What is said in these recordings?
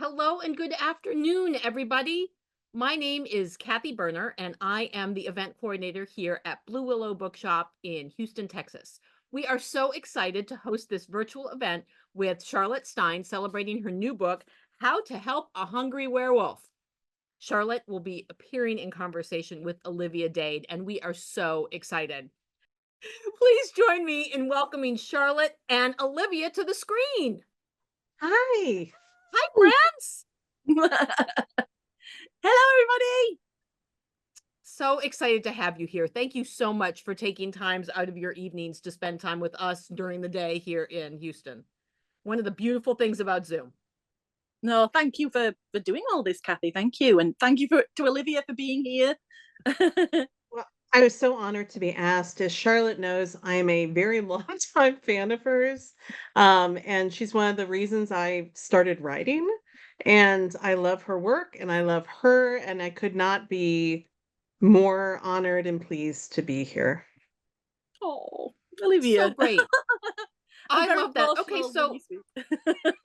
Hello and good afternoon, everybody. My name is Kathy Berner, and I am the event coordinator here at Blue Willow Bookshop in Houston, Texas. We are so excited to host this virtual event with Charlotte Stein celebrating her new book, How to Help a Hungry Werewolf. Charlotte will be appearing in conversation with Olivia Dade, and we are so excited. Please join me in welcoming Charlotte and Olivia to the screen. Hi. Hi, friends. Hello, everybody. So excited to have you here. Thank you so much for taking times out of your evenings to spend time with us during the day here in Houston. One of the beautiful things about Zoom. No, thank you for doing all this, Kathy. Thank you, and thank you to Olivia for being here. Well, I was so honored to be asked. As Charlotte knows, I'm a very longtime fan of hers. And she's one of the reasons I started writing. And I love her work and I love her. And I could not be more honored and pleased to be here. Oh, So Olivia. great. I'm I very love that. Okay, emotional, really so sweet.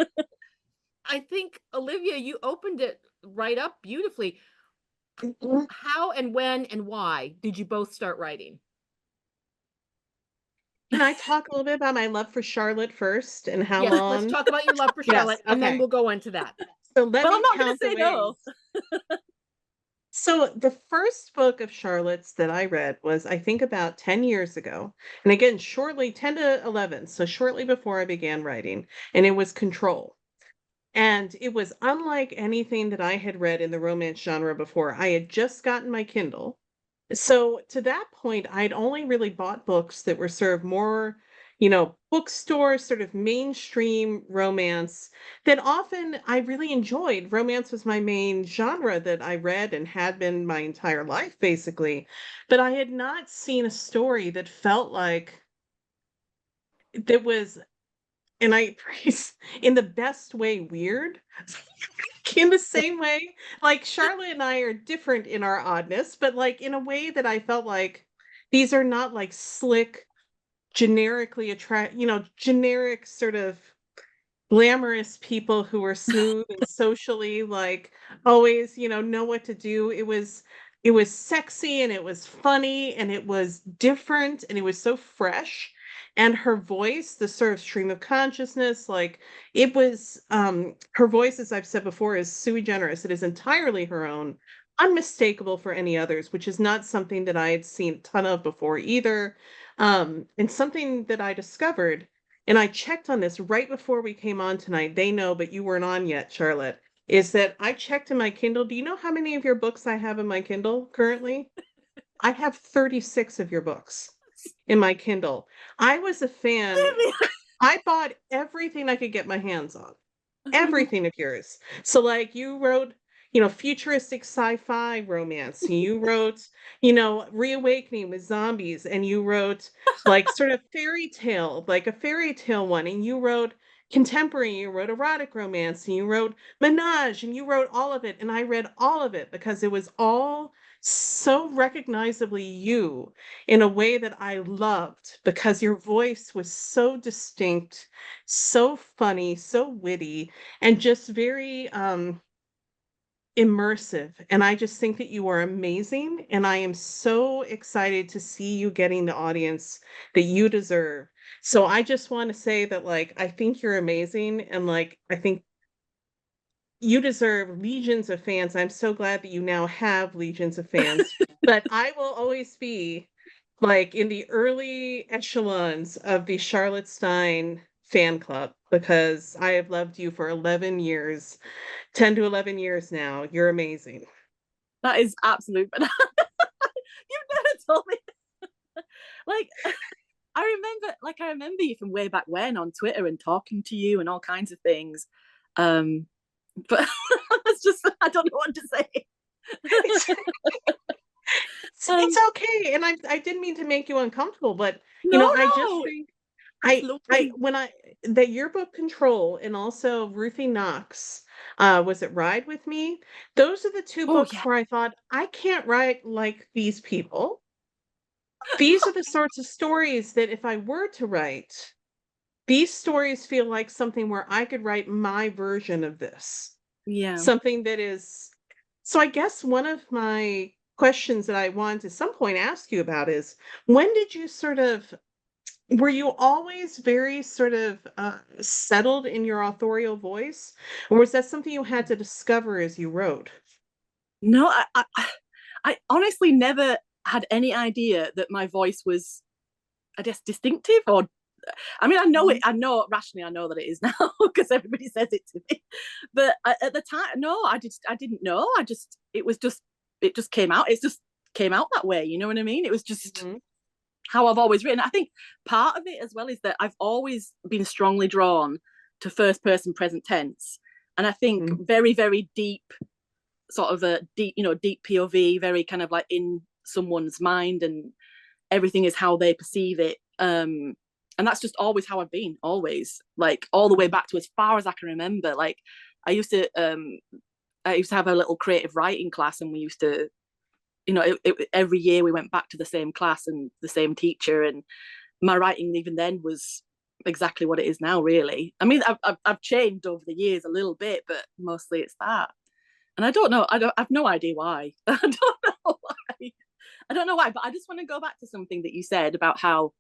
I think Olivia, you opened it right up beautifully. Mhm. How and when and why did you both start writing? Can I talk a little bit about my love for Charlotte first and how Yes, let's long? talk about your love for Yes. Charlotte and then Okay. we'll go into that. So let Well, I'm me not going to count the say no. ways. So the first book of Charlotte's that I read was, I think, about 10 years ago. And again, shortly 10 to 11, so shortly before I began writing, and it was Control. And it was unlike anything that I had read in the romance genre before. I had just gotten my Kindle. So to that point, I'd only really bought books that were sort of more, bookstore sort of mainstream romance that often I really enjoyed. Romance was my main genre that I read and had been my entire life, basically. But I had not seen a story that felt like that was, and I praise in the best way, weird. In the same way, like Charlotte and I are different in our oddness, but like in a way that I felt like these are not like slick, generically generic sort of glamorous people who are smooth and socially like always, know what to do. It was sexy and it was funny and it was different and it was so fresh. And her voice, the sort of stream of consciousness, like it was her voice, as I've said before, is sui generis. It is entirely her own, unmistakable for any others, which is not something that I had seen a ton of before either. And something that I discovered, and I checked on this right before we came on tonight. They know, but you weren't on yet, Charlotte. Is that I checked in my Kindle. Do you know how many of your books I have in my Kindle currently? I have 36 of your books in my Kindle. I was a fan. I bought everything I could get my hands on. Everything of yours. So, like, you wrote, futuristic sci-fi romance, and you wrote, reawakening with zombies, and you wrote, like, sort of fairy tale, like a fairy tale one, and you wrote contemporary, you wrote erotic romance, and you wrote menage, and you wrote all of it, and I read all of it because it was all so recognizably you in a way that I loved because your voice was so distinct, so funny, so witty, and just very immersive. And I just think that you are amazing. And I am so excited to see you getting the audience that you deserve. So I just want to say that, like, I think you're amazing. And, like, I think you deserve legions of fans. I'm so glad that you now have legions of fans. But I will always be like in the early echelons of the Charlotte Stein fan club because I have loved you for 11 years, 10 to 11 years now. You're amazing. That is absolute. You've never told me. Like, I remember you from way back when on Twitter and talking to you and all kinds of things. But it's just I don't know what to say. It's, it's um, okay. And I didn't mean to make you uncomfortable, but no, I just no, think it's I lovely. when I the yearbook Control and also Ruthie Knox, was it Ride With Me? Those are the two Oh books yeah, where I thought, I can't write like these people. These are the sorts of stories that if I were to write, these stories feel like something where I could write my version of this. Yeah. something that is so I guess one of my questions that I wanted to some point ask you about is when did you sort of were you always very sort of settled in your authorial voice, or was that something you had to discover as you wrote? No, I honestly never had any idea that my voice was, I guess, distinctive. Or I mean, I know it. Mhm. I know rationally, I know that it is now because everybody says it to me. But at the time, no, I didn't know. It just came out. It just came out that way. You know what I mean? It was just Mhm. how I've always written. I think part of it as well is that I've always been strongly drawn to first person present tense. And I think Mhm. very, very deep, sort of a deep, deep POV, very kind of like in someone's mind, and everything is how they perceive it. And that's just always how I've been, always, like all the way back to as far as I can remember. Like I used to, I used to have a little creative writing class, and we used to, every year we went back to the same class and the same teacher, and my writing even then was exactly what it is now. Really, I mean, I've changed over the years a little bit, but mostly it's that. And I don't know. I have no idea why. I don't know why. I don't know why. But I just want to go back to something that you said about how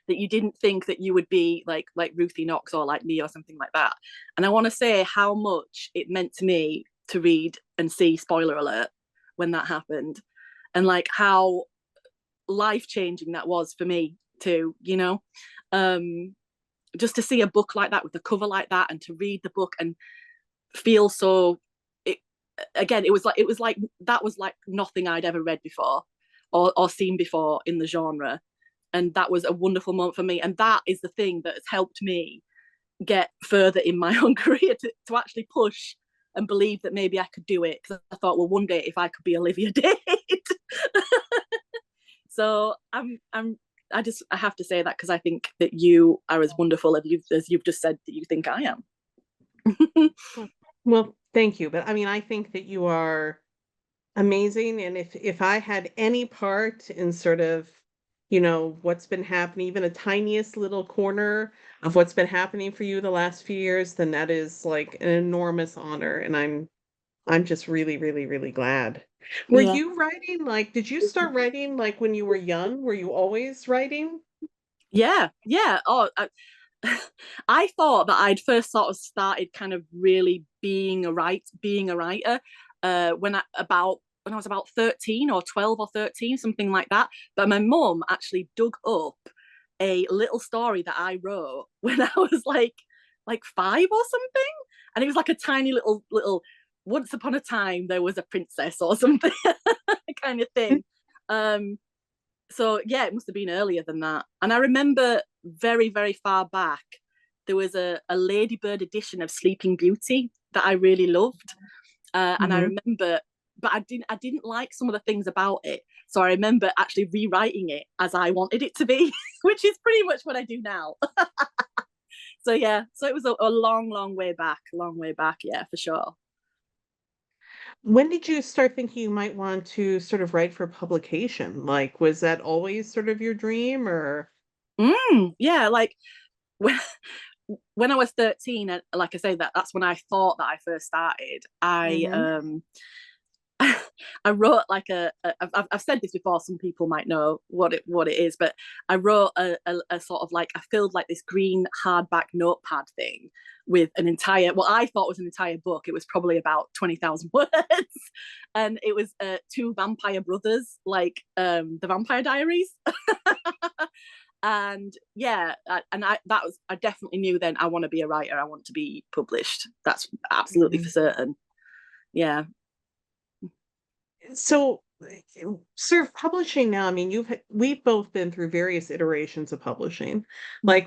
that you didn't think that you would be like Ruthie Knox or like me or something like that. And I want to say how much it meant to me to read and see, spoiler alert, when that happened, and like how life changing that was for me too. Um, just to see a book like that with a cover like that, and to read the book and feel so. It again, it was like that was like nothing I'd ever read before or seen before in the genre, and that was a wonderful moment for me. And that is the thing that has helped me get further in my own career, to actually push and believe that maybe I could do it, because I thought, well, one day if I could be Olivia Dade. So I have to say that, because I think that you are as wonderful as you've just said that you think I am. Well, thank you. But I mean, I think that you are amazing. And if I had any part in sort of, what's been happening, even a tiniest little corner of what's been happening for you the last few years, then that is like an enormous honor. And I'm just really, really, really glad. Were Yeah. you writing did you start writing like when you were young? Were you always writing? Yeah, yeah. I thought that I'd first sort of started kind of really being a writer, when I was about 13 or 12 or 13, something like that. But my mum actually dug up a little story that I wrote when I was like 5 or something, and it was like a tiny little once upon a time there was a princess or something kind of thing. Um, so yeah, it must have been earlier than that. And I remember very, very far back, there was a Ladybird edition of Sleeping Beauty that I really loved. And I Mhm. remember, but I didn't like some of the things about it. So I remember actually rewriting it as I wanted it to be, which is pretty much what I do now. So yeah, so it was a long, long way back. Yeah, for sure. When did you start thinking you might want to sort of write for publication? Like, was that always sort of your dream or? Yeah, like when when I was 13, and like I say, that's when I thought that I first started. I Mhm. I wrote like I've said this before. Some people might know what it is, but I wrote a sort of like, I filled like this green hardback notepad thing with an entire, what I thought was an entire book. It was probably about 20,000 words, and it was two vampire brothers, like the Vampire Diaries. And yeah, and I definitely knew then I want to be a writer. I want to be published. That's absolutely for Mhm. certain. Yeah. So, sort of publishing now, I mean, we've both been through various iterations of publishing. I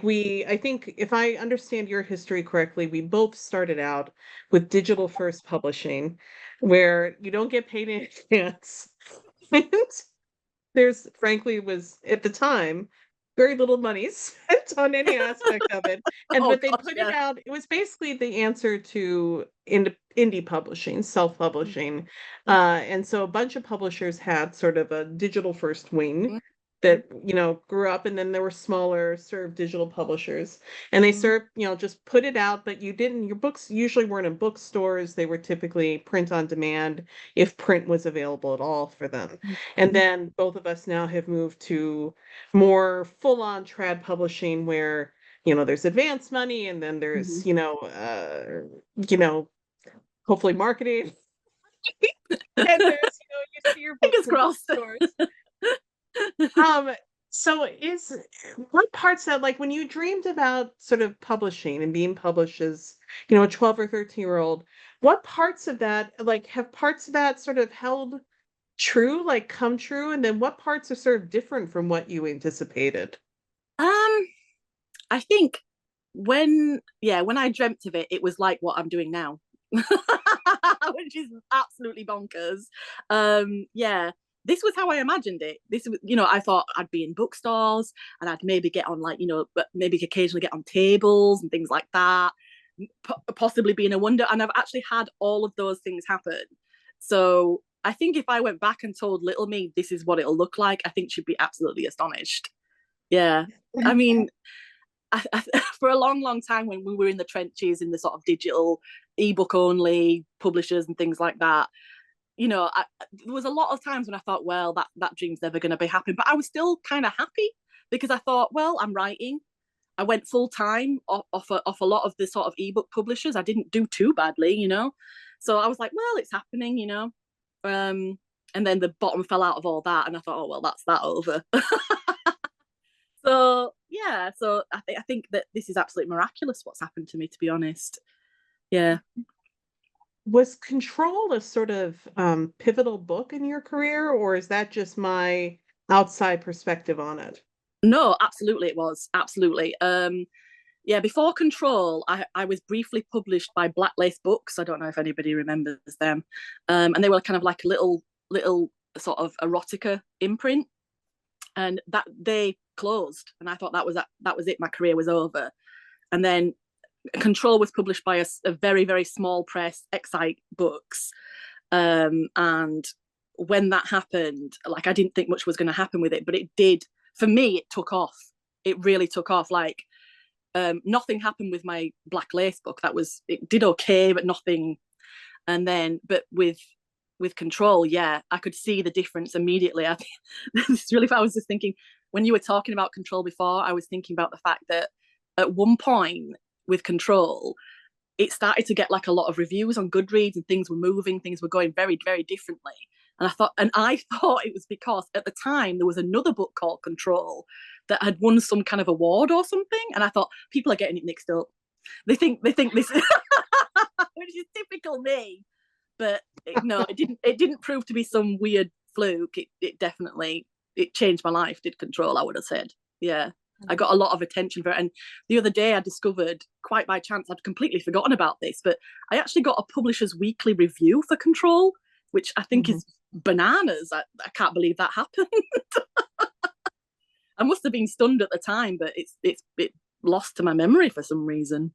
think if I understand your history correctly, we both started out with digital first publishing, where you don't get paid in advance. And there's frankly was at the time very little money spent on any aspect of it. And Oh but they gosh, put it yeah. out, it was basically the answer to indie publishing, self-publishing. And so a bunch of publishers had sort of a digital first wing. that, grew up, and then there were smaller sort of digital publishers, and they Mhm. sort of, just put it out, but your books usually weren't in bookstores. They were typically print on demand, if print was available at all for them. And then both of us now have moved to more full-on trad publishing, where, there's advance money, and then there's, Mhm. you know, hopefully marketing, and there's, you see your books Fingers in crossed. bookstores. Um, so what parts that, like, when you dreamed about sort of publishing and being published as, a 12 or 13-year-old, what parts of that, like, have parts of that sort of held true, like, come true? And then what parts are sort of different from what you anticipated? Um, I think when I dreamt of it, it was like what I'm doing now, which is absolutely bonkers. Yeah, this was how I imagined it. This was, I thought I'd be in bookstores and I'd maybe get on, like, but maybe occasionally get on tables and things like that. Possibly being a wonder, and I've actually had all of those things happen. So I think if I went back and told little me this is what it'll look like, I think she'd be absolutely astonished. Yeah, I mean, for a long, long time when we were in the trenches in the sort of digital ebook only publishers and things like that, there was a lot of times when I thought, well, that dream's never going to be happening. But I was still kind of happy because I thought, well, I'm writing. I went full time off a lot of the sort of ebook publishers. I didn't do too badly. So I was like, well, it's happening. And then the bottom fell out of all that, and I thought, oh well, that's that over. So yeah, so I think that this is absolutely miraculous what's happened to me, to be honest. Yeah. Was Control a sort of pivotal book in your career, or is that just my outside perspective on it? No, absolutely it was. Absolutely. Yeah, before Control, I was briefly published by Black Lace Books. I don't know if anybody remembers them. And they were kind of like a little sort of erotica imprint. And that they closed. And I thought that was it. My career was over. And then Control was published by a very, very small press, Excite Books. And when that happened, like, I didn't think much was going to happen with it, but it did. For me, it took off. It really took off. Like, nothing happened with my Black Lace book. It did okay, but nothing. And then, but with Control, yeah, I could see the difference immediately. I think it's really. I was just thinking when you were talking about Control before, I was thinking about the fact that at one point with Control, it started to get like a lot of reviews on Goodreads, and things were moving, things were going very, very differently. And I thought it was because at the time there was another book called Control that had won some kind of award or something, and I thought people are getting it mixed up. They think this, which is typical me. But no, it didn't prove to be some weird fluke. It definitely it changed my life. Did Control? I would have said, yeah. I got a lot of attention for it. And the other day I discovered, quite by chance, I'd completely forgotten about this, but I actually got a publisher's weekly review for Control, which I think Mhm. is bananas. I can't believe that happened. I must have been stunned at the time, but it lost to my memory for some reason.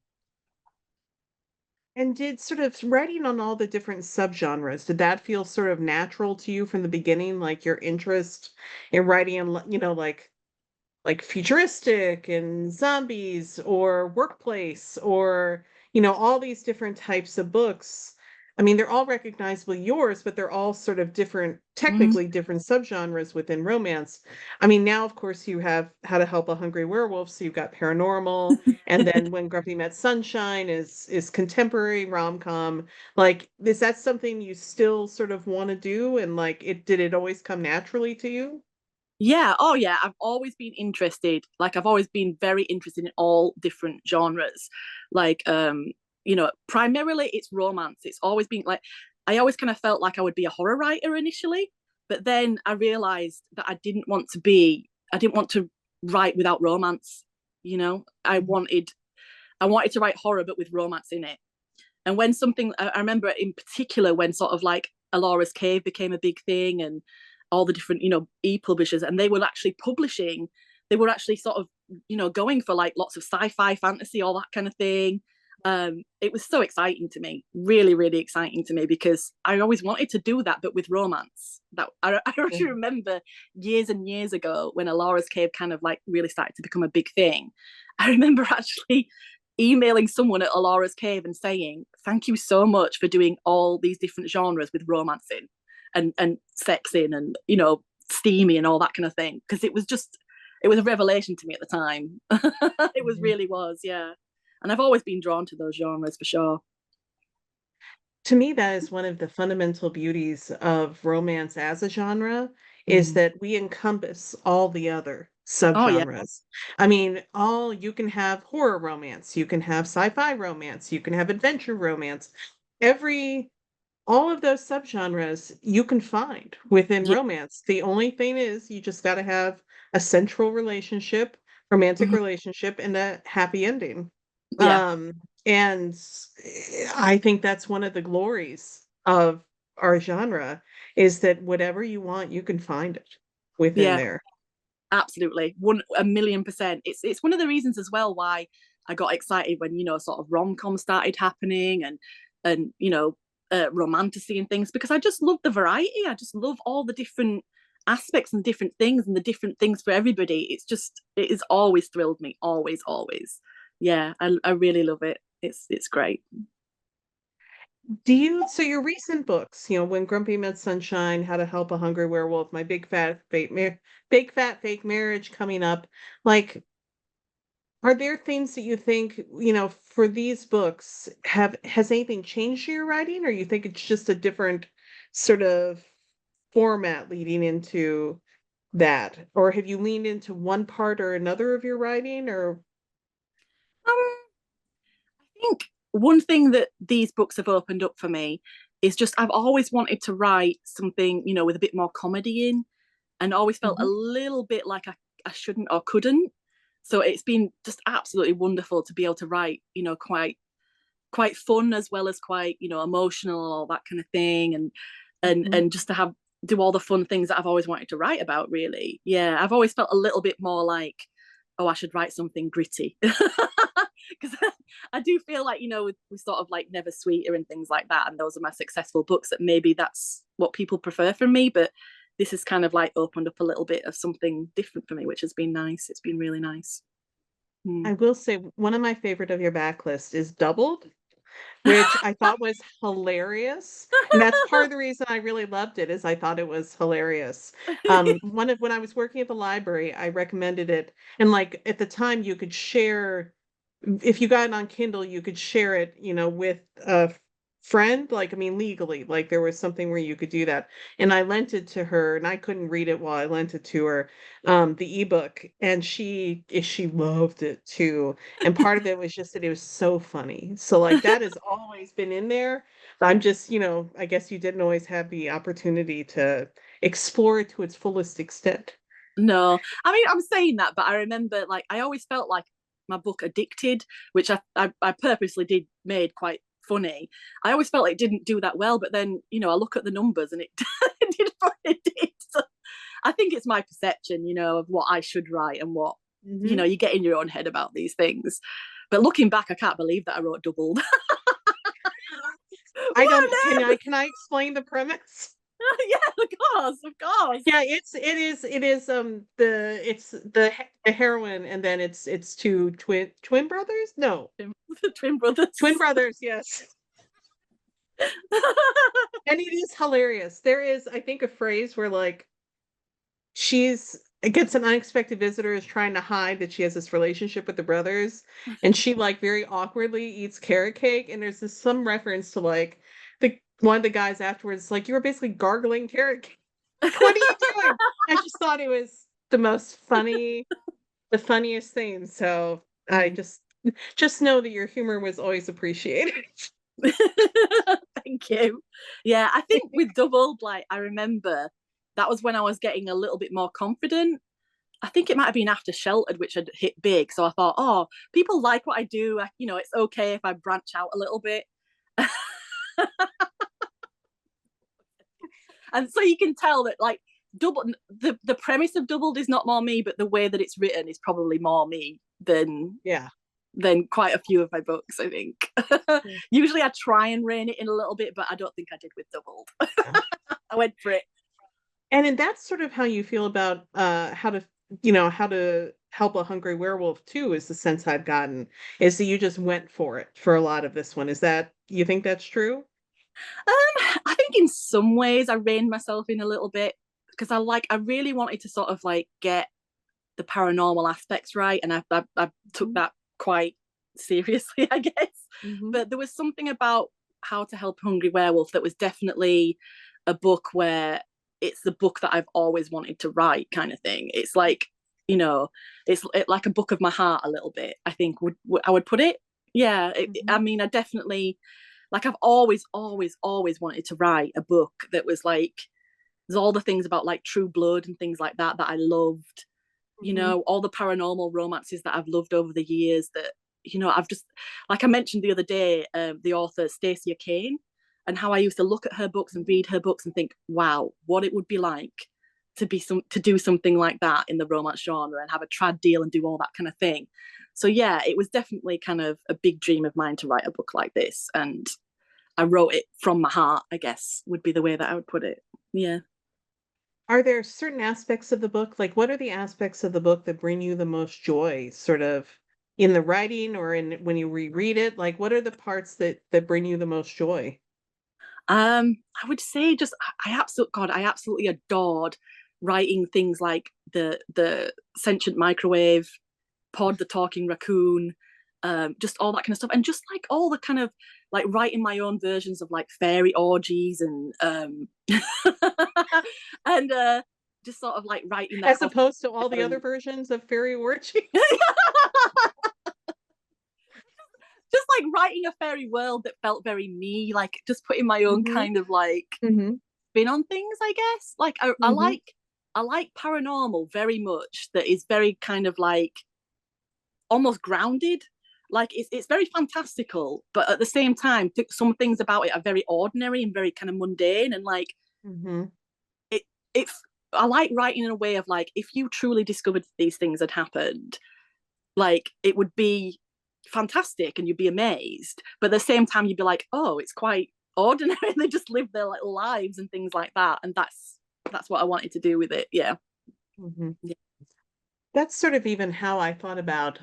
And did sort of writing on all the different subgenres, did that feel sort of natural to you from the beginning? Like your interest in writing in, like futuristic and zombies or workplace, or, all these different types of books. I mean, they're all recognizably yours, but they're all sort of different, Mm. technically different subgenres within romance. I mean, now, of course, you have How to Help a Hungry Werewolf, so you've got paranormal, and then When Grumpy Met Sunshine is contemporary rom-com. Like, is that something you still sort of want to do? And like, did it always come naturally to you? Yeah, oh yeah, I've always been interested. Like, I've always been very interested in all different genres. Like, primarily it's romance. It's always been like I always kind of felt like I would be a horror writer initially, but then I realized that I didn't want to write without romance, you know. I wanted to write horror but with romance in it. And when something I remember in particular when sort of like Alora's Cave became a big thing, and all the different, e-publishers, and they were actually publishing, they were actually sort of, going for like lots of sci-fi fantasy, all that kind of thing. It was so exciting to me, really, really exciting to me, because I always wanted to do that, but with romance. That I actually remember years and years ago when Alora's Cave kind of like really started to become a big thing. I remember actually emailing someone at Alora's Cave and saying, "Thank you so much for doing all these different genres with romance in, and sex in, and steamy and all that kind of thing," because it was a revelation to me at the time. It really was, yeah. And I've always been drawn to those genres for sure. To me, that is one of the fundamental beauties of romance as a genre, is Mm. that we encompass all the other Oh yeah. subgenres. I mean, all you can have horror romance, you can have sci-fi romance, you can have adventure romance. Every all of those subgenres you can find within Yeah. romance. The only thing is you just got to have a central relationship, romantic Mhm. relationship, and a happy ending. Yeah. Um, and I think that's one of the glories of our genre, is that whatever you want, you can find it within Yeah. there. Absolutely. 1,000,000%. It's one of the reasons as well why I got excited when, sort of rom-com started happening, and romantasy and things, because I just love the variety. I just love all the different aspects and different things, and the different things for everybody. It has always thrilled me. Always, always. Yeah, I really love it. It's great. Do you so your recent books, When Grumpy Met Sunshine, How to Help a Hungry Werewolf, My Big Fat Fake Marriage coming up, like, are there things that you think, for these books, has anything changed in your writing, or you think it's just a different sort of format leading into that? Or have you leaned into one part or another of your writing, or Um, I think one thing that these books have opened up for me is just I've always wanted to write something, with a bit more comedy in, and always felt a Mhm. little bit like I shouldn't or couldn't. So it's been just absolutely wonderful to be able to write, quite fun as well as quite, emotional, all that kind of thing, and Mhm. and just to have do all the fun things that I've always wanted to write about, really. Yeah, I've always felt a little bit more like, oh, I should write something gritty. Because I do feel like, with sort of like Never Sweeter and things like that, and those are my successful books, that maybe that's what people prefer from me. But this has kind of like opened up a little bit of something different for me, which has been nice. It's been really nice. Mm. I will say one of my favorite of your backlist is Doubled, which I thought was hilarious, and that's part of the reason I really loved it, is I thought it was hilarious. One of when I was working at the library, I recommended it, and, like, at the time, you could share if you got it on Kindle, you could share it, with a friend, like, I mean, legally, like, there was something where you could do that, and I lent it to her, and I couldn't read it while I lent it to her, the ebook, and she loved it too, and part of it was just that it was so funny, so, like, that has always been in there. I'm just, I guess you didn't always have the opportunity to explore it to its fullest extent. No, I mean, I'm saying that, but I remember, like, I always felt like my book Addicted, which I purposely made quite funny. I always felt like it didn't do that well, but then, I look at the numbers and it, it did what it did. So I think it's my perception, of what I should write, and what, Mhm. you get in your own head about these things. But looking back, I can't believe that I wrote Doubled. I What don't on can I earth? can I explain the premise? Yeah, of course, of course. Yeah, the heroine, and then it's 2 twin brothers? No, Twin twin brothers. brothers, yes, and it is hilarious. There is, I think, a phrase where, like, she's gets an unexpected visitor, is trying to hide that she has this relationship with the brothers, and she, like, very awkwardly eats carrot cake, and there's some reference to, like, the one of the guys afterwards, like, "You were basically gargling carrot cake. Like, what are you doing?" I just thought it was the funniest thing, so I Mm. just know that your humor was always appreciated. Thank you. Yeah, I think with Doubled, like, I remember that was when I was getting a little bit more confident. I think it might have been after Sheltered, which had hit big. So I thought, oh, people like what I do. It's okay if I branch out a little bit. And so you can tell that, like, the premise of Doubled is not more me, but the way that it's written is probably more me than Yeah. than quite a few of my books, I think. Usually I try and rein it in a little bit, but I don't think I did with Doubled. Yeah. I went for it. And that's sort of how you feel about how to how to help a hungry werewolf too, is the sense I've gotten, is that you just went for it for a lot of this one. Is that, you think that's true? I think in some ways I reined myself in a little bit because I really wanted to sort of like get the paranormal aspects right, and I took that quite seriously, I guess. Mm-hmm. But there was something about How to Help a Hungry Werewolf that was definitely a book where it's the book that I've always wanted to write, kind of thing. It's like, it's like a book of my heart a little bit, I think I would put it. Yeah, I mean, I definitely, like, I've always, always, always wanted to write a book that was like, there's all the things about like True Blood and things like that that I loved, Mm-hmm. all the paranormal romances that I've loved over the years that, I've just, like I mentioned the other day, the author Stacey Kane, and how I used to look at her books and read her books and think, wow, what it would be like to do something like that in the romance genre and have a trad deal and do all that kind of thing. So yeah, it was definitely kind of a big dream of mine to write a book like this, and I wrote it from my heart, I guess would be the way that I would put it. Yeah. Are there certain aspects of the book, like what are the aspects of the book that bring you the most joy, sort of in the writing or in when you reread it? Like what are the parts that bring you the most joy? I would say just I absolutely adored writing things like the sentient microwave, Pod the talking raccoon, just all that kind of stuff, and just like all the kind of like writing my own versions of like fairy orgies and and just sort of like writing the As house. opposed to all the other versions of Fairy Orgy? Just like writing a fairy world that felt very me, like just putting my own Mhm. kind of like Mhm. spin on things, I guess. Like Mhm. I like paranormal very much, that is very kind of like almost grounded. Like it's very fantastical, but at the same time, some things about it are very ordinary and very kind of mundane. And like Mhm. it, it, I like writing in a way of like, if you truly discovered these things had happened, like it would be fantastic and you'd be amazed. But at the same time, you'd be like, oh, it's quite ordinary. They just live their little lives and things like that. And that's what I wanted to do with it. Yeah. Mhm. Yeah. That's sort of even how I thought about,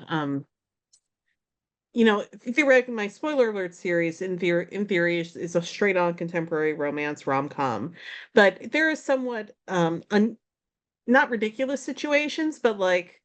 theoretically, my spoiler alert series in theory is a straight on contemporary romance rom-com, but there is somewhat not ridiculous situations, but like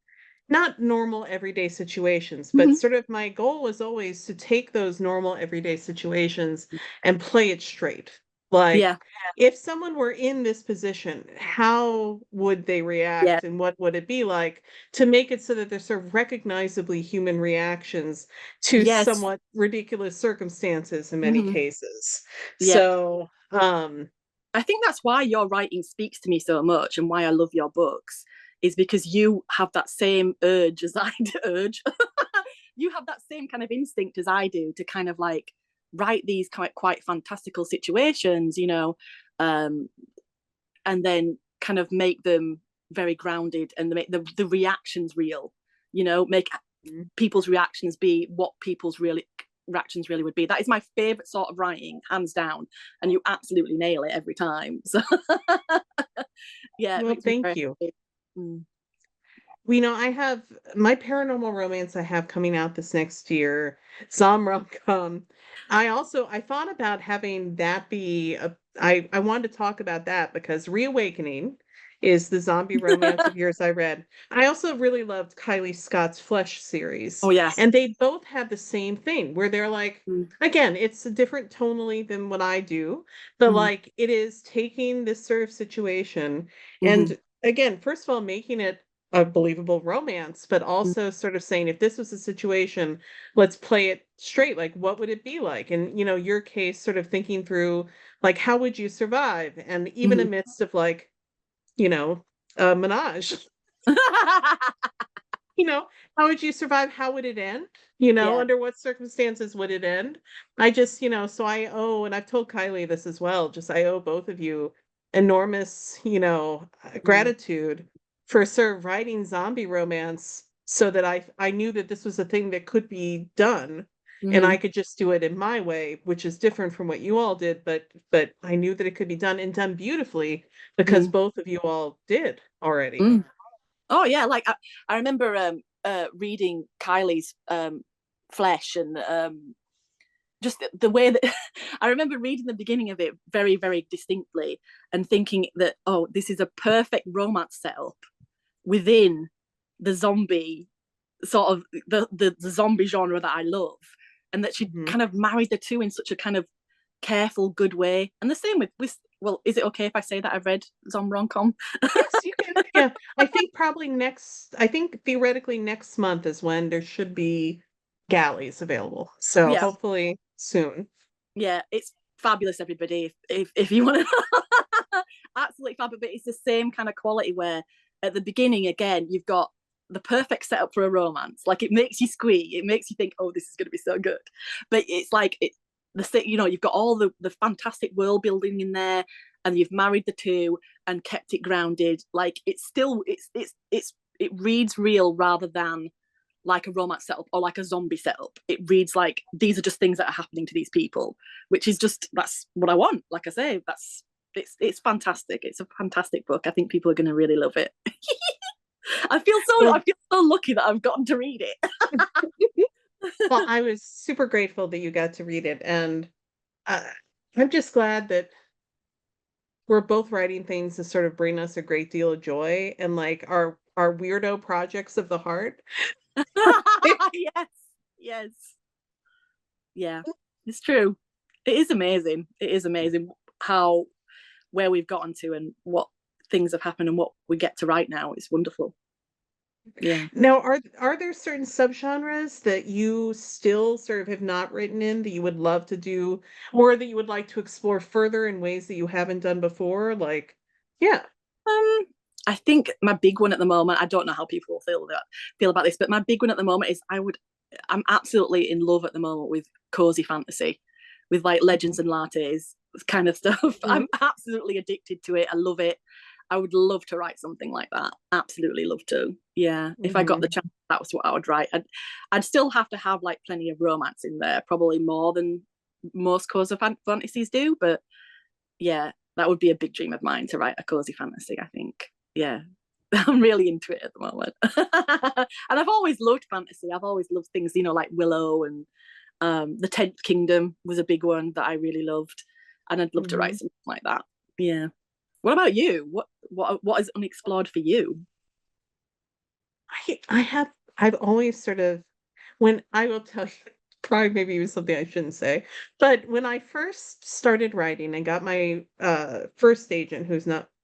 not normal everyday situations. But Mm-hmm. sort of my goal was always to take those normal everyday situations and play it straight. Yeah. Like, if someone were in this position, how would they Yeah. react and what would it be like, to make it so that there's sort of recognizably human reactions to Yes. somewhat ridiculous circumstances in many Mm-hmm. cases. Yeah. So, I think that's why your writing speaks to me so much and why I love your books, is because you have that same urge as I do. Urge. You have that same kind of instinct as I do to kind of like write these quite fantastical situations, um, and then kind of make them very grounded and make the reactions real, make people's reactions be what people's really reactions really would be. That is my favorite sort of writing, hands down, and you absolutely nail it every time. So yeah, it well, makes me thank very you. happy. Mm. I have my paranormal romance I have coming out this next year, Zom rom-com. I thought about having that be I wanted to talk about that because Reawakening is the zombie romance of yours I read. I also really loved Kylie Scott's Flesh series, Oh yeah. and they both have the same thing where they're like, Mm. again, it's a different tonally than what I do, but Mm. like it is taking this sort of situation Mm-hmm. and again, first of all, making it a believable romance, but also sort of saying, if this was a situation, let's play it straight. Like, what would it be like? And, your case, sort of thinking through, like, how would you survive? And even Mm-hmm. amidst of like, you know, a menage, you know, how would you survive? How would it end? Yeah. Under what circumstances would it end? I just, so I owe, and I've told Kylie this as well, just I owe both of you enormous, Mm. gratitude for sort of writing zombie romance so that I knew that this was a thing that could be done, and I could just do it in my way, which is different from what you all did, but I knew that it could be done and done beautifully because both of you all did already. Oh yeah, like I remember reading Kylie's Flesh, and just the way that I remember reading the beginning of it very, very distinctly and thinking that, oh, this is a perfect romance setup within the zombie sort of the zombie genre that I love, and that she kind of married the two in such a kind of careful, good way. And the same with well, is it okay if I say that I've read zombie rom-com? Yes, you can. Yeah, I think theoretically next month is when there should be galleys available. So Yeah, hopefully soon. yeah, it's fabulous, everybody. If you want to, absolutely fabulous. But it's the same kind of quality where at the beginning, again, you've got the perfect setup for a romance. Like it makes you squee. It makes you think, oh, this is going to be so good. But it's like you've got all the fantastic world building in there, and you've married the two and kept it grounded. Like it's still it reads real rather than like a romance setup or like a zombie setup. It reads like these are just things that are happening to these people, which is that's what I want. Like I say, it's fantastic. It's a fantastic book. I think people are going to really love it. I feel so lucky that I've gotten to read it. Well, I was super grateful that you got to read it, and I'm just glad that we're both writing things that sort of bring us a great deal of joy and like our weirdo projects of the heart. Yes, yes, yeah, it's true. It is amazing. It is amazing how where we've gotten to and what things have happened and what we get to write now. It's wonderful. Yeah. Now, are there certain subgenres that you still sort of have not written in that you would love to do, or that you would like to explore further in ways that you haven't done before? Like, yeah. I think my big one at the moment, I don't know how people will feel about this, but my big one at the moment is I'm absolutely in love at the moment with cozy fantasy, with like legends and lattes kind of stuff. I'm absolutely addicted to it. I love it. I would love to write something like that. Absolutely love to. Yeah. If I got the chance, that was what I would write. I'd still have to have like plenty of romance in there, probably more than most cozy fantasies do. But yeah, that would be a big dream of mine to write a cozy fantasy, I think. Yeah. I'm really into it at the moment. And I've always loved fantasy. I've always loved things, like Willow, and the 10th Kingdom was a big one that I really loved. And I'd love to write something like that. Yeah. What about you? What is unexplored for you? I've always sort of, when I will tell you, probably maybe it was something I shouldn't say, but when I first started writing and got my first agent,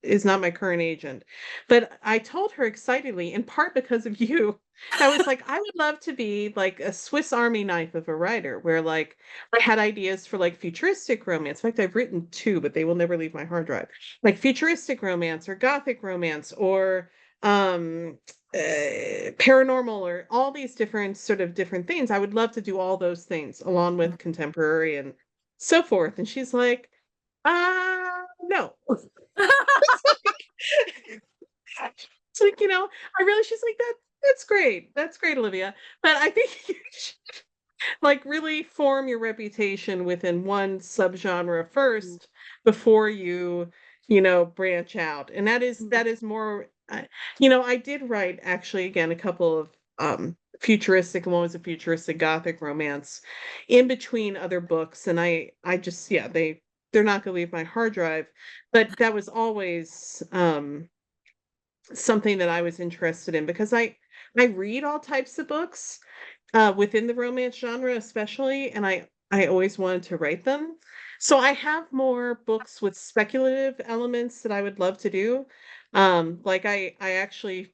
is not my current agent, but I told her excitedly, in part because of you, I was like, I would love to be like a Swiss Army knife of a writer, where like I had ideas for like futuristic romance. In fact, I've written two, but they will never leave my hard drive. Like futuristic romance or gothic romance or paranormal, or all these different things. I would love to do all those things along with contemporary and so forth. And she's like, no. It's like, I really, she's like, that's great. That's great, Olivia. But I think you should like really form your reputation within one subgenre first before branch out. And that is more, I did write actually, again, a couple of futuristic, one was a futuristic gothic romance in between other books. And I just, yeah, they're not going to leave my hard drive, but that was always something that I was interested in, because I read all types of books within the romance genre, especially, and I always wanted to write them. So I have more books with speculative elements that I would love to do. Like I actually,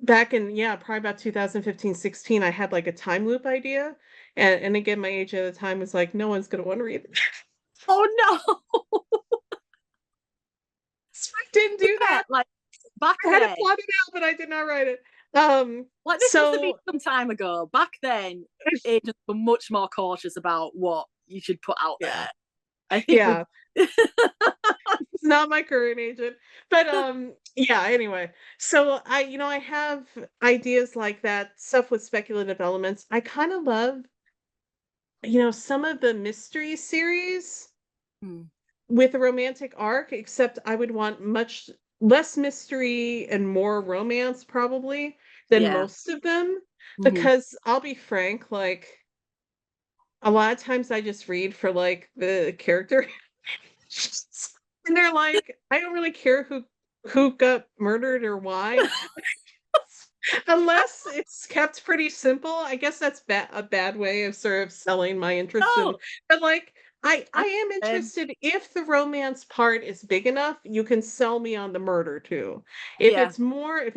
back in, yeah, probably about 2015-16, I had like a time loop idea, and again, my agent at the time was like, no one's gonna want to read it. Oh no. So I didn't do that. Like back I had then. it plotted out, but I did not write it. Like this must have been some time ago. Back then, agents were much more cautious about what you should put out there. I think yeah. It's not my current agent, but Yeah, anyway. So I have ideas like that, stuff with speculative elements. I kind of love, some of the mystery series Mm. with a romantic arc, except I would want much less mystery and more romance probably than Yeah. most of them. Mhm. Because I'll be frank, like a lot of times I just read for like the character and they're like, I don't really care who got murdered or why. Unless it's kept pretty simple. I guess that's a bad way of sort of selling my interest in, No, but, like, I I am interested if the romance part is big enough, you can sell me on the murder too. yeah. If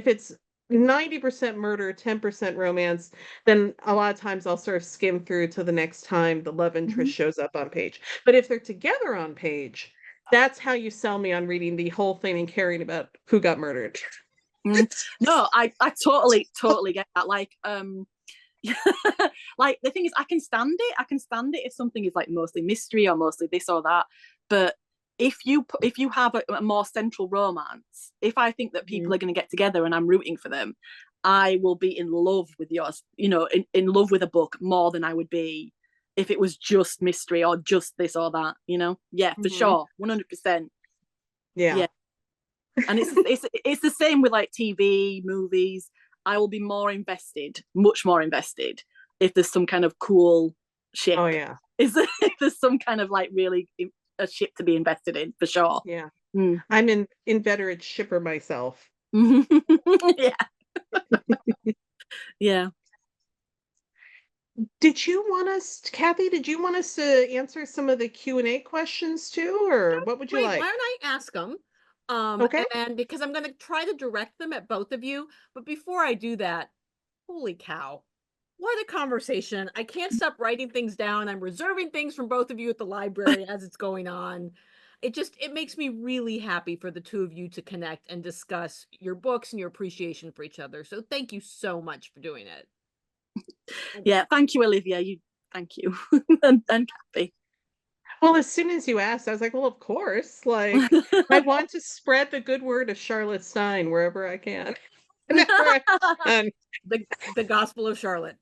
it's 90% murder, 10% romance, then a lot of times I'll sort of skim through till the next time the love Mhm. interest shows up on page. But if they're together on page, that's how you sell me on reading the whole thing and caring about who got murdered. No, I totally get that. Like, like the thing is, I can stand it. I can stand it if something is like mostly mystery or mostly this or that. But if you have a more central romance, if I think that people Mhm. are going to get together and I'm rooting for them, I will be in love with yours. In love with a book more than I would be if it was just mystery or just this or that. Yeah, for Mhm. sure, 100%. Yeah. Yeah, and it's the same with like TV, movies. I will be more invested, much more invested, if there's some kind of cool ship. Oh, yeah. If there's some kind of like really a ship to be invested in, for sure. Yeah. Mm. I'm an inveterate shipper myself. Yeah, yeah. Kathy, did you want us to answer some of the Q&A questions too, or what would you Great. Why like? don't I ask them? Okay. And because I'm going to try to direct them at both of you. But before I do that, holy cow. What a conversation. I can't stop writing things down. I'm reserving things from both of you at the library as it's going on. It makes me really happy for the two of you to connect and discuss your books and your appreciation for each other. So thank you so much for doing it. Yeah, thank you, Olivia. Thank you. And Kathy. Well, as soon as you asked, I was like, well, of course. Like, I want to spread the good word of Charlotte Stein wherever I can. Whenever I can. The Gospel of Charlotte.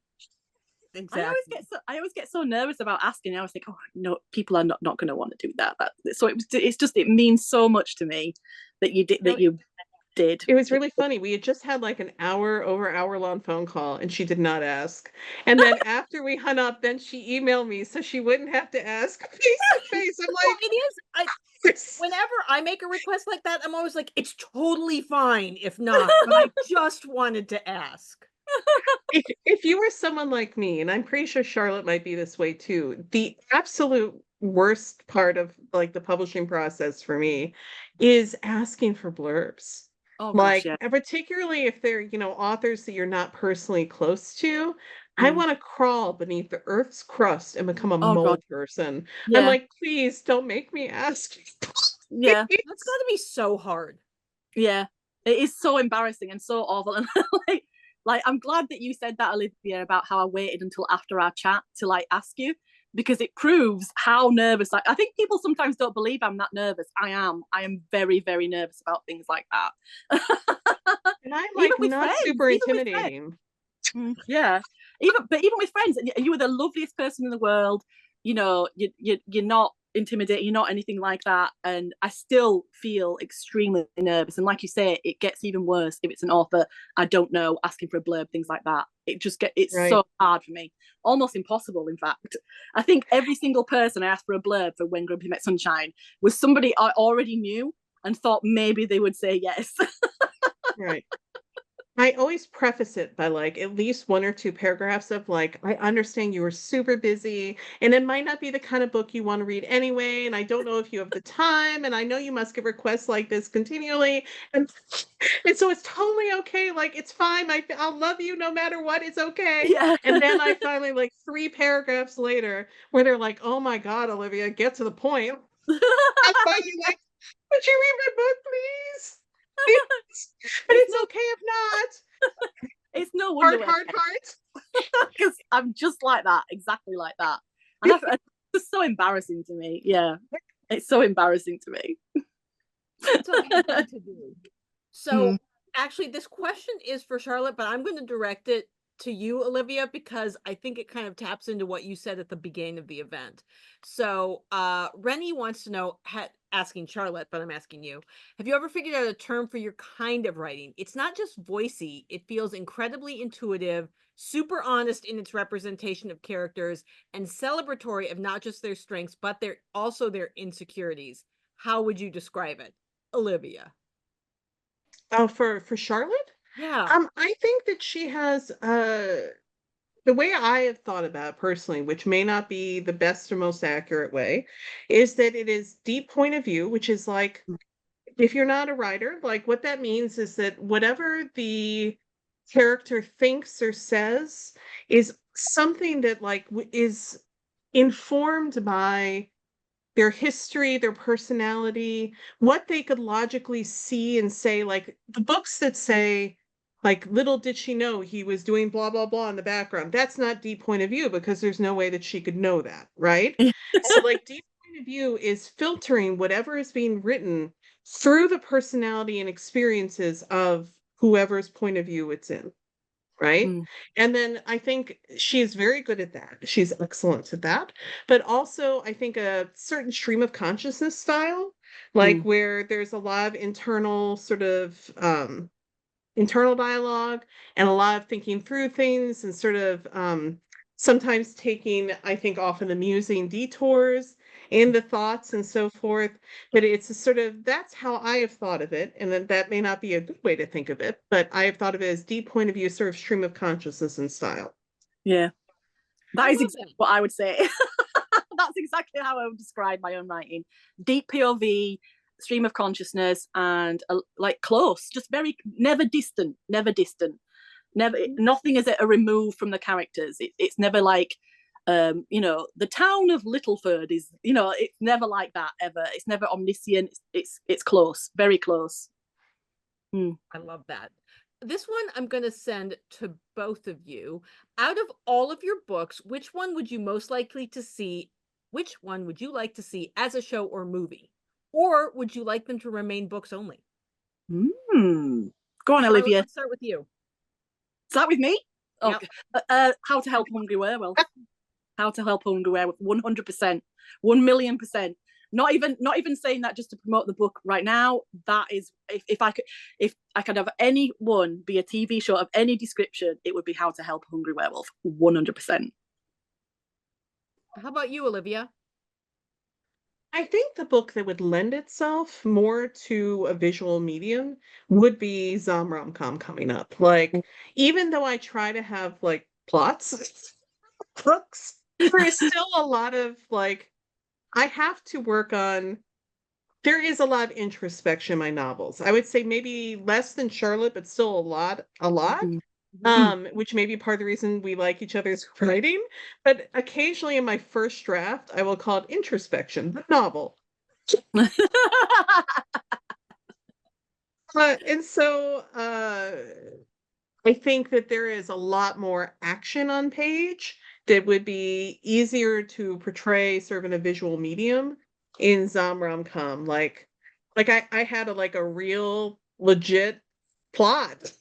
Exactly. I always get so nervous about asking. I was like, oh no, people are not going to want to do that. So it means so much to me that you did No, that you did. it was really funny. We had just had like an hour long phone call, and she did not ask. And then after we hung up, then she emailed me so she wouldn't have to ask face to face. I'm Well, like, it is. Whenever I make a request like that, I'm always like, it's totally fine if not, but I just wanted to ask. if you were someone like me, and I'm pretty sure Charlotte might be this way too, the absolute worst part of like the publishing process for me is asking for blurbs. Oh gosh, Like, yeah. and particularly if they're, authors that you're not personally close to, I Mm. want to crawl beneath the earth's crust and become a Oh god, mole person. I'm yeah, like, please don't make me ask. yeah, That's got to be so hard. yeah. It is so embarrassing and so awful. And like I'm glad that you said that, Olivia, about how I waited until after our chat to like ask you, because it proves how nervous I think people sometimes don't believe I'm that nervous. I am. I am very, very nervous about things like that. And I'm Even like with not friends, super even with friends. intimidating. Yeah, even with friends, you were the loveliest person in the world. You're not intimidating, you're not anything like that, and I still feel extremely nervous. And like you say, it gets even worse if it's an author I don't know asking for a blurb, things like that. It's Right. so hard for me, almost impossible. In fact, I think every single person I asked for a blurb for When Grumpy Met Sunshine was somebody I already knew and thought maybe they would say yes. Right. I always preface it by like at least one or two paragraphs of like, I understand you are super busy and it might not be the kind of book you want to read anyway. And I don't know if you have the time. And I know you must get requests like this continually. And, and so it's totally okay. Like, it's fine. I'll love you no matter what. It's okay. Yeah. And then I finally, like 3 paragraphs later, where they're like, oh my God, Olivia, get to the point. I'm finally like, would you read my book, please? But it's okay if not. It's no wonder Heart. because I'm just like that, exactly like that. And it's just so embarrassing to me. Yeah, it's so embarrassing to me. It's okay to do. So, actually, this question is for Charlotte, but I'm gonna direct it to you, Olivia, because I think it kind of taps into what you said at the beginning of the event. So, Rennie wants to know, asking Charlotte, but I'm asking you, have you ever figured out a term for your kind of writing? It's not just voicey, it feels incredibly intuitive, super honest in its representation of characters, and celebratory of not just their strengths, but also their insecurities. How would you describe it? Olivia. Oh, for Charlotte? Yeah. I think that she has, the way I have thought about it personally, which may not be the best or most accurate way, is that it is deep point of view, which is like, if you're not a writer, like what that means is that whatever the character thinks or says is something that like is informed by their history, their personality, what they could logically see and say, like the books that say, like, little did she know he was doing blah, blah, blah in the background. That's not deep point of view because there's no way that she could know that, right? So, like, deep point of view is filtering whatever is being written through the personality and experiences of whoever's point of view it's in. Right? Mm, And then I think she is very good at that. She's excellent at that. But also, I think a certain stream of consciousness style, like mm, where there's a lot of internal sort of internal dialogue and a lot of thinking through things and sort of sometimes taking, I think, often amusing detours in the thoughts and so forth. But it's a sort of that's how I have thought of it. And then that may not be a good way to think of it, but I have thought of it as deep point of view, sort of stream of consciousness and style. yeah, I that is love exactly that. what I would say. That's exactly how I would describe my own writing. Deep POV, stream of consciousness, and like close, just very never distant, never distant, never. Nothing is a remove from the characters. It's never like, the town of Littleford is, it's never like that ever. It's never omniscient. It's close, very close. Mm. I love that. This one I'm going to send to both of you. Out of all of your books, which one would you most likely to see? Which one would you like to see as a show or movie? Or would you like them to remain books only? Mm. Go on, Charlotte, Olivia. let's start with you. Start with me. Yep. Okay. How to Help Hungry Werewolf. How to Help Hungry Werewolf. 100%. 1,000,000%. Not even saying that just to promote the book right now. That is, if I could have any one be a TV show of any description, it would be How to Help Hungry Werewolf. 100%. How about you, Olivia? I think the book that would lend itself more to a visual medium would be Zomrom-Com coming up. Like, even though I try to have like plots, books, there is still a lot of like, I have to work on, there is a lot of introspection in my novels. I would say maybe less than Charlotte, but still a lot. Which may be part of the reason we like each other's writing. But occasionally in my first draft, I will call it introspection, the novel. And so I think that there is a lot more action on page that would be easier to portray sort of in a visual medium in Zomrom-Com. Like I had a real legit plot.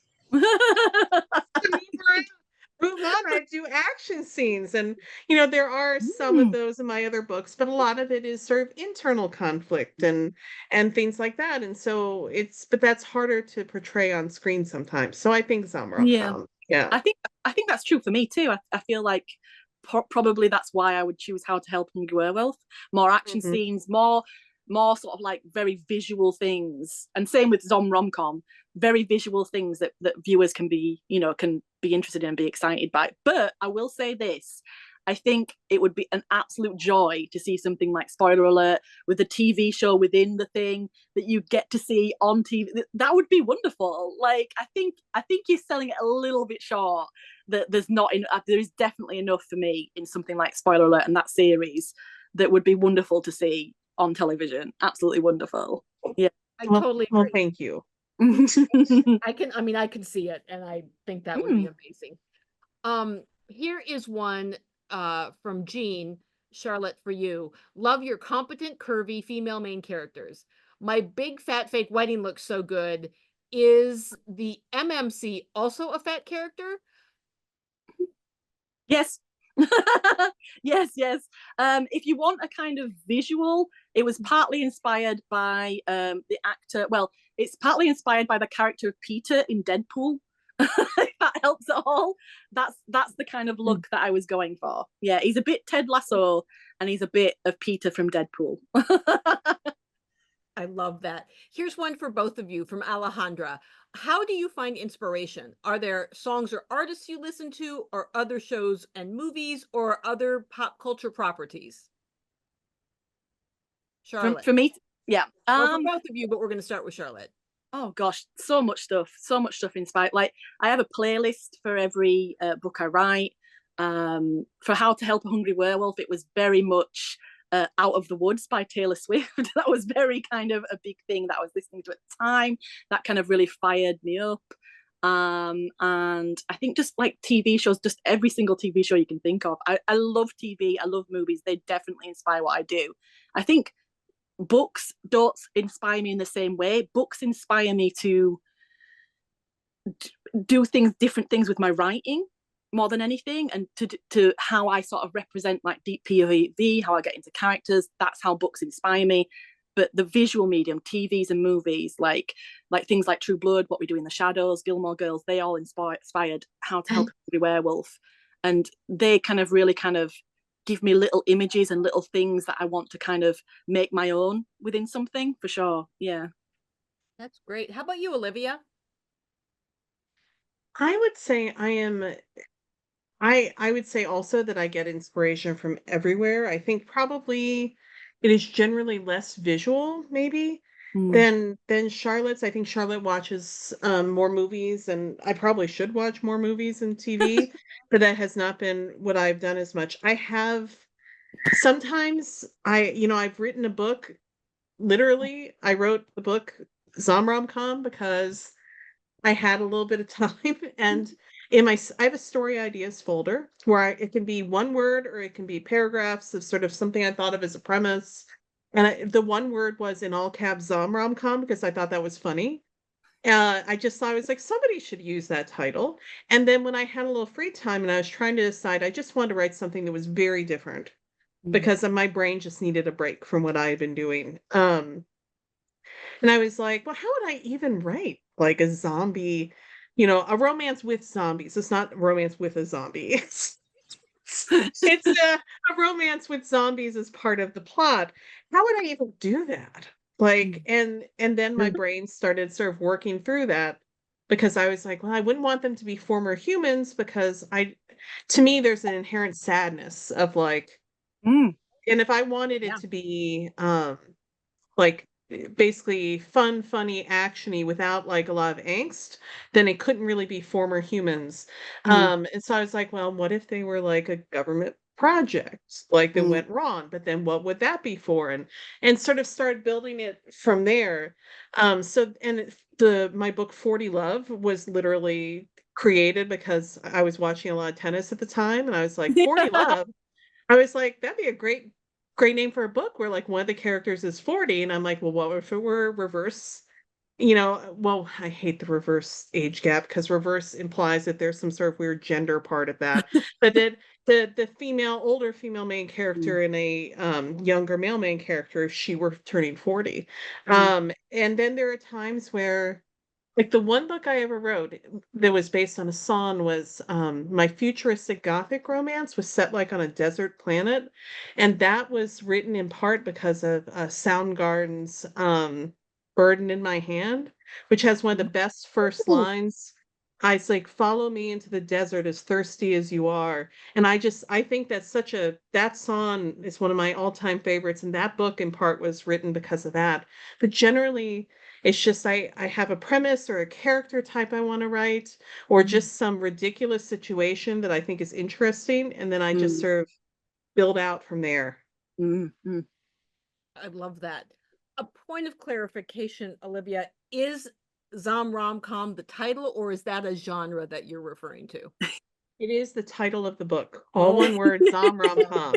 Move on, I do action scenes. And, there are some of Mm. those in my other books, but a lot of it is sort of internal conflict and things like that. And so but that's harder to portray on screen sometimes. So I think Yeah. Zamrom. Yeah. I think that's true for me too. I feel like probably that's why I would choose How to Help Hungry Werewolf. More action Mhm. scenes, more sort of like very visual things, and same with Zom-Rom-Com, very visual things that viewers can be interested in and be excited by. But I will say this. I think it would be an absolute joy to see something like, spoiler alert, with a TV show within the thing that you get to see on TV. That would be wonderful. Like, I think you're selling it a little bit short. That there is definitely enough for me in something like, spoiler alert, and that series that would be wonderful to see on television. Absolutely wonderful. Yeah. I Well, totally well, agree. thank you. I can see it, and I think that would be amazing. Here is one from Jean. Charlotte, for you. Love your competent, curvy female main characters. My big fat fake wedding looks so good. is the MMC also a fat character? Yes. Yes, yes. If you want a kind of visual, it was partly inspired by the actor. Well, it's partly inspired by the character of Peter in Deadpool. If that helps at all. That's the kind of look that I was going for. Yeah, he's a bit Ted Lasso, and he's a bit of Peter from Deadpool. I love that. Here's one for both of you from Alejandra. How do you find inspiration? Are there songs or artists you listen to, or other shows and movies, or other pop culture properties? From Charlotte. for me, yeah. Well, for both of you, but we're going to start with Charlotte. Oh gosh, so much stuff inspired. Like, I have a playlist for every book I write. For How to Help a Hungry Werewolf, it was very much Out of the Woods by Taylor Swift. That was very kind of a big thing that I was listening to at the time. That kind of really fired me up. And I think just like TV shows, just every single TV show you can think of. I love TV, I love movies. They definitely inspire what I do. I think books don't inspire me in the same way. Books inspire me to do different things with my writing more than anything, and to how I sort of represent like deep POV, how I get into characters. That's how books inspire me. But the visual medium, TVs and movies, like things like True Blood, What We Do in the Shadows, Gilmore Girls, they all inspired How to Help a Werewolf, and they kind of really kind of give me little images and little things that I want to kind of make my own within something, for sure. Yeah. That's great. How about you, Olivia? I would say I would say also that I get inspiration from everywhere. I think probably it is generally less visual, maybe, Mm. than Charlotte's. I think Charlotte watches more movies, and I probably should watch more movies and TV, but that has not been what I've done as much. I have sometimes I've written a book. Literally, I wrote the book Zomrom.com because I had a little bit of time, and I have a story ideas folder where it can be one word or it can be paragraphs of sort of something I thought of as a premise. And the one word was in all caps Zomrom.com because I thought that was funny. I just thought, I was like, somebody should use that title. And then when I had a little free time and I was trying to decide, I just wanted to write something that was very different Mm. because my brain just needed a break from what I had been doing. And I was like, well, how would I even write like a zombie, a romance with zombies? It's not a romance with a zombie. It's a romance with zombies as part of the plot. How would I even do that? Like, and then my brain started sort of working through that because I was like, well, I wouldn't want them to be former humans because to me, there's an inherent sadness of like, Mm. and if I wanted it Yeah. to be like basically fun, funny, actiony without like a lot of angst, then it couldn't really be former humans. Mm. And so I was like, well, what if they were like a government project, like that Mm. went wrong? But then what would that be for? And sort of started building it from there. So and my book 40 Love was literally created because I was watching a lot of tennis at the time, and I was like, 40 Love. I was like, that'd be a great name for a book where like one of the characters is 40. And I'm like, well, what if it were reverse? Well, I hate the reverse age gap because reverse implies that there's some sort of weird gender part of that. But then the older female main Mm. character and a younger male main character, if she were turning 40. Mm. And then there are times where like the one book I ever wrote that was based on a song was my futuristic gothic romance was set like on a desert planet, and that was written in part because of Soundgarden's "Burden in My Hand," which has one of the best first Ooh. lines. I was like, "Follow me into the desert, as thirsty as you are," and I think that's that song is one of my all-time favorites, and that book in part was written because of that. But generally it's just I have a premise or a character type I want to write, or Mm. just some ridiculous situation that I think is interesting, and then I just Mm. sort of build out from there. Mm. Mm. I love that. A point of clarification, Olivia, is Zom-Rom-Com the title, or is that a genre that you're referring to? It is the title of the book, all Oh, one word, Zom Rom Com.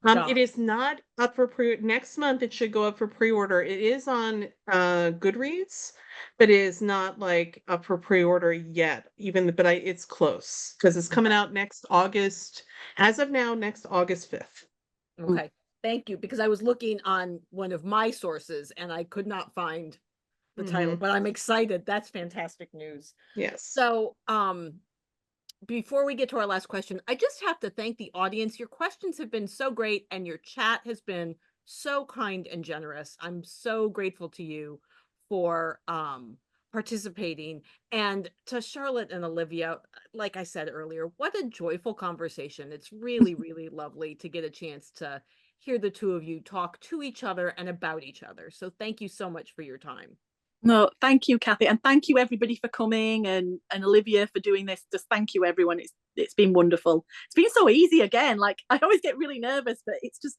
Duh. It is not up for next month. It should go up for pre-order. It is on Goodreads, but it is not like up for pre-order yet. But it's close because it's coming Okay. out next August. As of now, next August 5th. Okay. Thank you, because I was looking on one of my sources and I could not find the title, but I'm excited. That's fantastic news. Yes. So, before we get to our last question, I just have to thank the audience. Your questions have been so great and your chat has been so kind and generous. I'm so grateful to you for participating. And to Charlotte and Olivia, like I said earlier, what a joyful conversation. It's really, really lovely to get a chance to hear the two of you talk to each other and about each other. So thank you so much for your time. No, thank you, Kathy, and thank you everybody for coming, and Olivia for doing this. Just thank you, everyone. It's been wonderful. It's been so easy again. Like, I always get really nervous, but it's just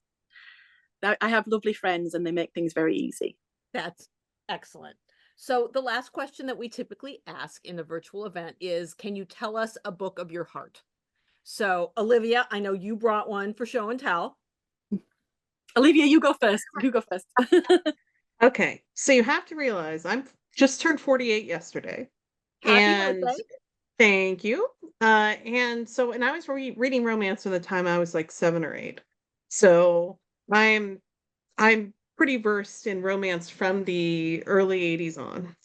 I have lovely friends, and they make things very easy. That's excellent. So the last question that we typically ask in a virtual event is, can you tell us a book of your heart? So Olivia, I know you brought one for show and tell. Olivia, you go first. You go first. Okay, so you have to realize I'm just turned 48 yesterday. Happy And birthday. thank you. And I was reading romance from the time I was like 7 or 8. So I'm pretty versed in romance from the early 80s on.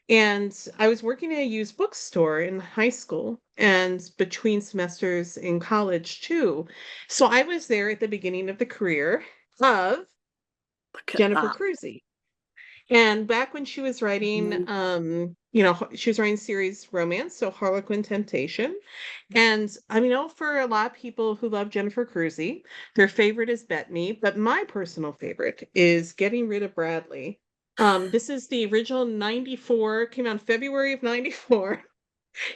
And I was working at a used bookstore in high school and between semesters in college too. So I was there at the beginning of the career of Look at Jennifer that. Cruzy. And back when she was writing, she was writing series romance, so Harlequin Temptation. And for a lot of people who love Jennifer Cruzy, their favorite is Bet Me, but my personal favorite is Getting Rid of Bradley. This is the original 94, came out in February of 94.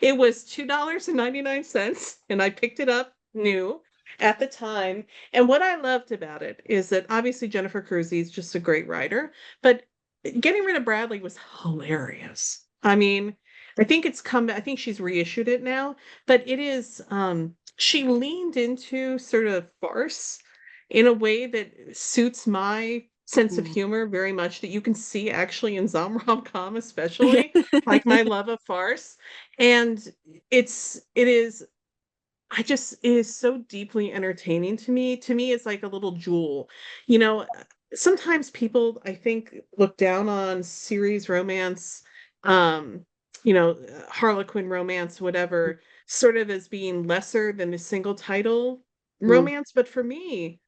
It was $2.99, and I picked it up new at the time. And what I loved about it is that obviously Jennifer Cruzy is just a great writer, but Getting Rid of Bradley was hilarious. I think she's reissued it now, but it is she leaned into sort of farce in a way that suits my sense of humor very much, that you can see actually in Zom rom-com, especially like my love of farce. And it is it is so deeply entertaining to me. To me, it's like a little jewel. You know, sometimes people, I think, look down on series romance, um, Harlequin romance, whatever, sort of as being lesser than a single title romance. But for me,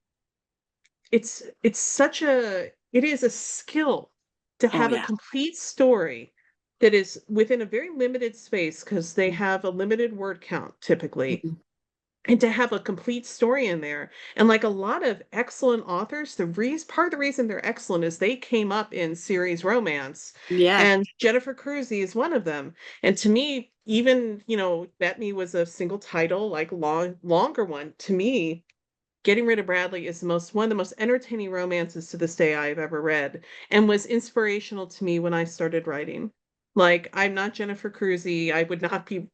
it is a skill to Oh have a yeah. complete story that is within a very limited space because they have a limited word count typically, and to have a complete story in there. And like a lot of excellent authors, part of the reason they're excellent is they came up in series romance. Yeah. And Jennifer Cruzy is one of them. And to me, even, Bet Me was a single title, like longer one. To me, Getting Rid of Bradley is one of the most entertaining romances to this day I've ever read, and was inspirational to me when I started writing. Like, I'm not Jennifer Cruzy. I would not be,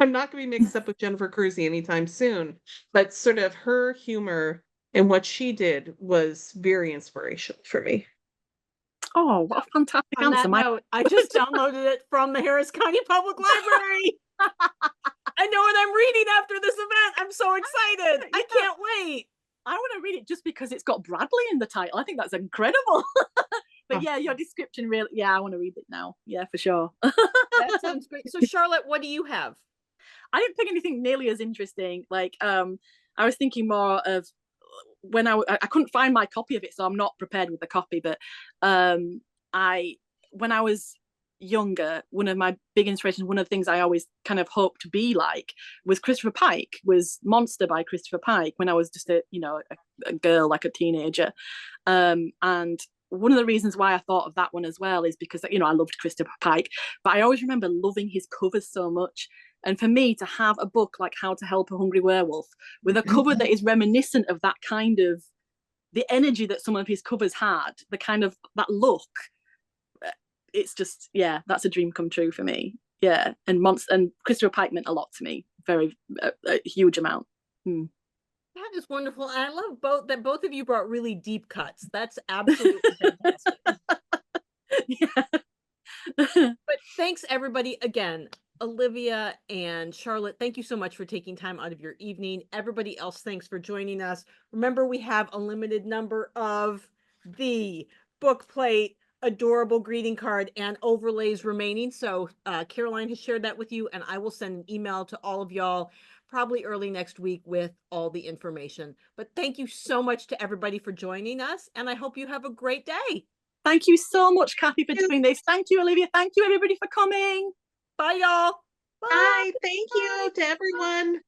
I'm not going to be mixed up with Jennifer Cruzy anytime soon. But sort of her humor and what she did was very inspirational for me. Oh, what a fantastic On answer. that note, I just downloaded it from the Harris County Public Library. I know what I'm reading after this event. I'm so excited. I can't wait. I want to read it just because it's got Bradley in the title. I think that's incredible. But yeah, your description really, I want to read it now. Yeah, for sure. That sounds great. So Charlotte, what do you have? I didn't pick anything nearly as interesting. Like, I was thinking more of when I couldn't find my copy of it, so I'm not prepared with the copy. But when I was younger, one of my big inspirations, one of the things I always kind of hoped to be like, was Christopher Pike, was Monster by Christopher Pike when I was just a girl, like a teenager. And one of the reasons why I thought of that one as well is because, I loved Christopher Pike, but I always remember loving his covers so much. And for me to have a book like How to Help a Hungry Werewolf with a cover that is reminiscent of that kind of, the energy that some of his covers had, the kind of that look, it's just, that's a dream come true for me. Yeah. And Christopher Pike meant a lot to me. A huge amount. That is wonderful. And I love both of you brought really deep cuts. That's absolutely fantastic. Yeah. But thanks everybody again. Olivia and Charlotte, thank you so much for taking time out of your evening. Everybody else, thanks for joining us. Remember, we have a limited number of the book plate, adorable greeting card, and overlays remaining. So Caroline has shared that with you, and I will send an email to all of y'all probably early next week with all the information. But thank you so much to everybody for joining us, and I hope you have a great day. Thank you so much, Kathy, for doing this. Thank you, Olivia. Thank you, everybody, for coming. Bye, y'all. Bye. Thank you to everyone.